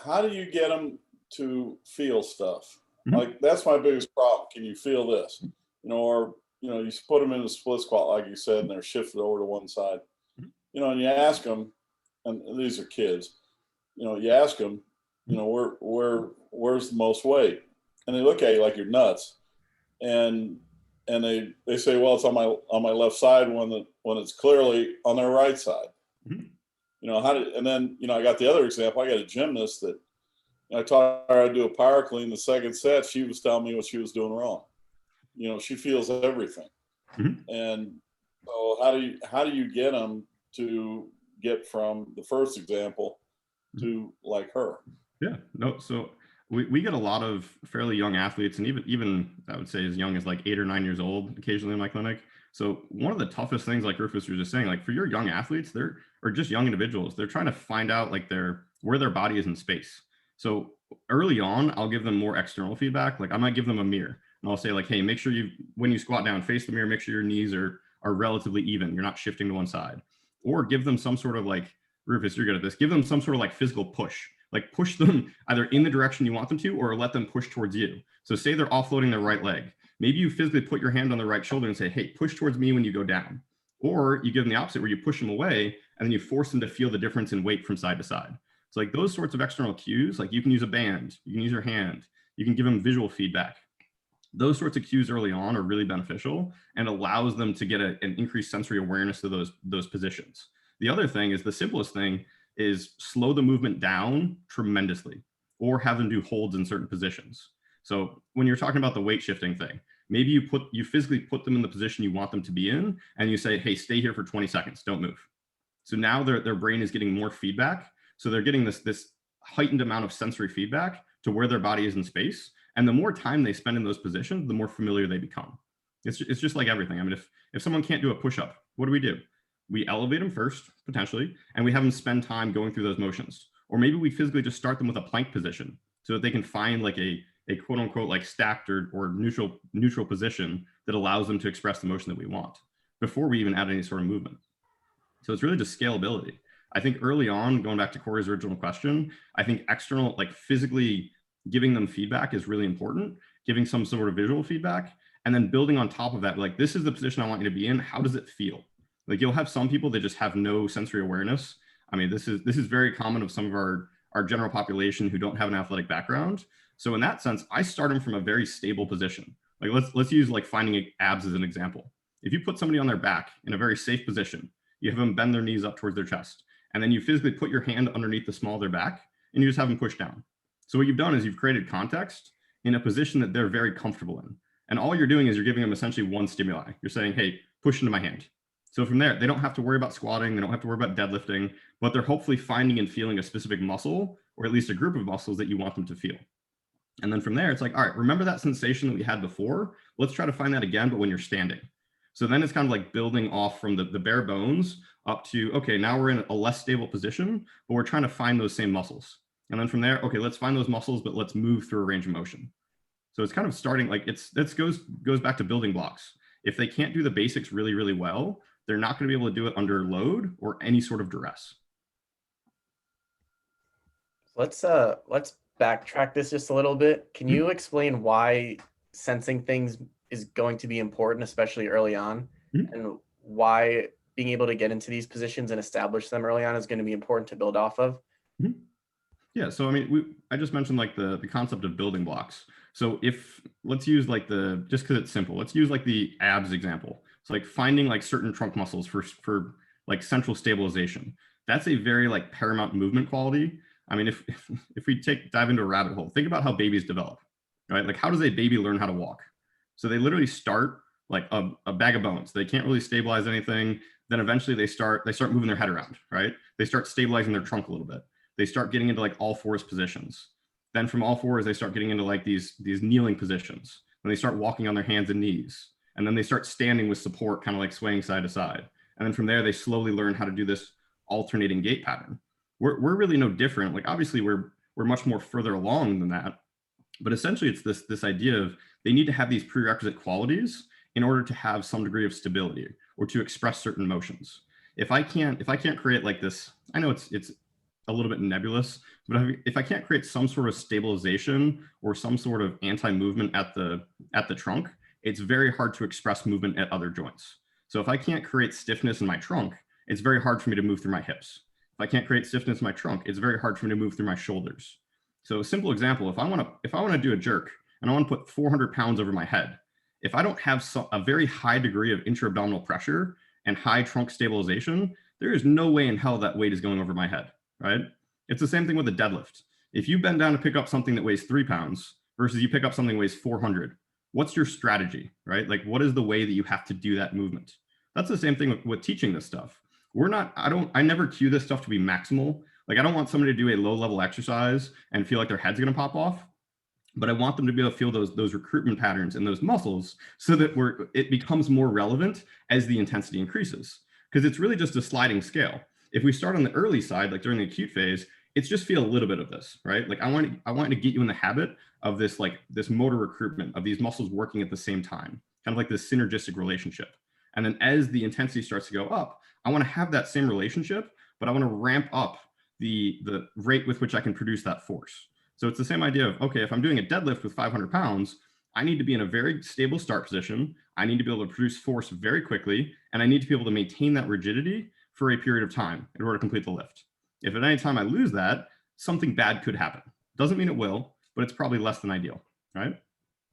how do you get them to feel stuff? Mhm. Like that's my biggest problem. Can you feel this? Or you put them in a split squat, like you said, and they're shifted over to one side. Mhm. And you ask them, and these are kids. You ask them, Mhm. where's the most weight, and they look at you like you're nuts, and they say, well, it's on my left side when it's clearly on their right side. Mhm. And then I got the other example. I got a gymnast that I taught her how to do a power clean. The second set, she was telling me what she was doing wrong. She feels everything. Mhm. And so how do you get them to get from the first example Mhm. to like her? Yeah, no, so we get a lot of fairly young athletes, and even I would say as young as like 8 or 9 years old occasionally in my clinic. So one of the toughest things, like Rufus was just saying, like for your young athletes, or just young individuals, they're trying to find out like where their body is in space. So early on, I'll give them more external feedback. Like I might give them a mirror and I'll say like, hey, make sure when you squat down, face the mirror, make sure your knees are relatively even. You're not shifting to one side. Or give them some sort of like, Rufus, you're good at this. Give them some sort of like physical push. Like push them either in the direction you want them to, or let them push towards you. So say they're offloading their right leg. Maybe you physically put your hand on the right shoulder and say, hey, push towards me when you go down. Or you give them the opposite where you push them away and then you force them to feel the difference in weight from side to side. So like those sorts of external cues, like you can use a band, you can use your hand, you can give them visual feedback. Those sorts of cues early on are really beneficial and allows them to get an increased sensory awareness of those positions. The other thing is the simplest thing is slow the movement down tremendously, or have them do holds in certain positions. So when you're talking about the weight shifting thing, maybe you physically put them in the position you want them to be in, and you say, hey, stay here for 20 seconds, don't move. So now their brain is getting more feedback. So they're getting this heightened amount of sensory feedback to where their body is in space. And the more time they spend in those positions, the more familiar they become. It's just like everything. I mean, if someone can't do a push-up, what do? We elevate them first, potentially, and we have them spend time going through those motions. Or maybe we physically just start them with a plank position so that they can find like a quote unquote like stacked or neutral position that allows them to express the motion that we want before we even add any sort of movement. So it's really just scalability. I think early on, going back to Corey's original question, I think external, like physically giving them feedback is really important, giving some sort of visual feedback, and then building on top of that, like, this is the position I want you to be in. How does it feel? Like you'll have some people that just have no sensory awareness. I mean, this is very common of some of our general population who don't have an athletic background. So in that sense, I start them from a very stable position. Like let's use like finding abs as an example. If you put somebody on their back in a very safe position, you have them bend their knees up towards their chest, and then you physically put your hand underneath the small of their back, and you just have them push down. So what you've done is you've created context in a position that they're very comfortable in. And all you're doing is you're giving them essentially one stimuli. You're saying, hey, push into my hand. So from there, they don't have to worry about squatting. They don't have to worry about deadlifting, but they're hopefully finding and feeling a specific muscle, or at least a group of muscles that you want them to feel. And then from there, it's like, all right, remember that sensation that we had before? Let's try to find that again, but when you're standing. So then it's kind of like building off from the bare bones up to, okay, now we're in a less stable position, but we're trying to find those same muscles. And then from there, okay, let's find those muscles, but let's move through a range of motion. So it's kind of starting like that goes back to building blocks. If they can't do the basics really, really well, they're not going to be able to do it under load or any sort of duress. Let's backtrack this just a little bit. Can you explain why sensing things is going to be important, especially early on, and why being able to get into these positions and establish them early on is going to be important to build off of? Yeah, so I mean, I just mentioned like the concept of building blocks. So let's use like just because it's simple, let's use like the abs example. It's like finding like certain trunk muscles for like central stabilization. That's a very like paramount movement quality. I mean, if we dive into a rabbit hole, think about how babies develop, right? Like how does a baby learn how to walk? So they literally start like a bag of bones. They can't really stabilize anything. Then eventually they start moving their head around, right? They start stabilizing their trunk a little bit. They start getting into like all fours positions. Then from all fours, they start getting into like these kneeling positions. And they start walking on their hands and knees. And then they start standing with support, kind of like swaying side to side. And then from there, they slowly learn how to do this alternating gait pattern. We're really no different. Like obviously we're much more further along than that. But essentially it's this idea of they need to have these prerequisite qualities in order to have some degree of stability or to express certain motions. If I can't create like this, I know it's a little bit nebulous, but if I can't create some sort of stabilization or some sort of anti-movement at the trunk, it's very hard to express movement at other joints. So if I can't create stiffness in my trunk, it's very hard for me to move through my hips. If I can't create stiffness in my trunk, it's very hard for me to move through my shoulders. So a simple example, if I want to do a jerk and I want to put 400 pounds over my head, if I don't have a very high degree of intra-abdominal pressure and high trunk stabilization, there is no way in hell that weight is going over my head, right? It's the same thing with a deadlift. If you bend down to pick up something that weighs 3 pounds versus you pick up something that weighs 400, what's your strategy, right? Like, what is the way that you have to do that movement? That's the same thing with teaching this stuff. I never cue this stuff to be maximal. Like, I don't want somebody to do a low level exercise and feel like their head's going to pop off, but I want them to be able to feel those recruitment patterns in those muscles so that it becomes more relevant as the intensity increases. Because it's really just a sliding scale. If we start on the early side, like during the acute phase, it's just feel a little bit of this, right? Like I want to get you in the habit of this, like this motor recruitment of these muscles working at the same time, kind of like this synergistic relationship. And then as the intensity starts to go up, I want to have that same relationship, but I want to ramp up the rate with which I can produce that force. So it's the same idea of, okay, if I'm doing a deadlift with 500 pounds, I need to be in a very stable start position. I need to be able to produce force very quickly, and I need to be able to maintain that rigidity for a period of time in order to complete the lift. If at any time I lose that, something bad could happen. Doesn't mean it will, but it's probably less than ideal, right?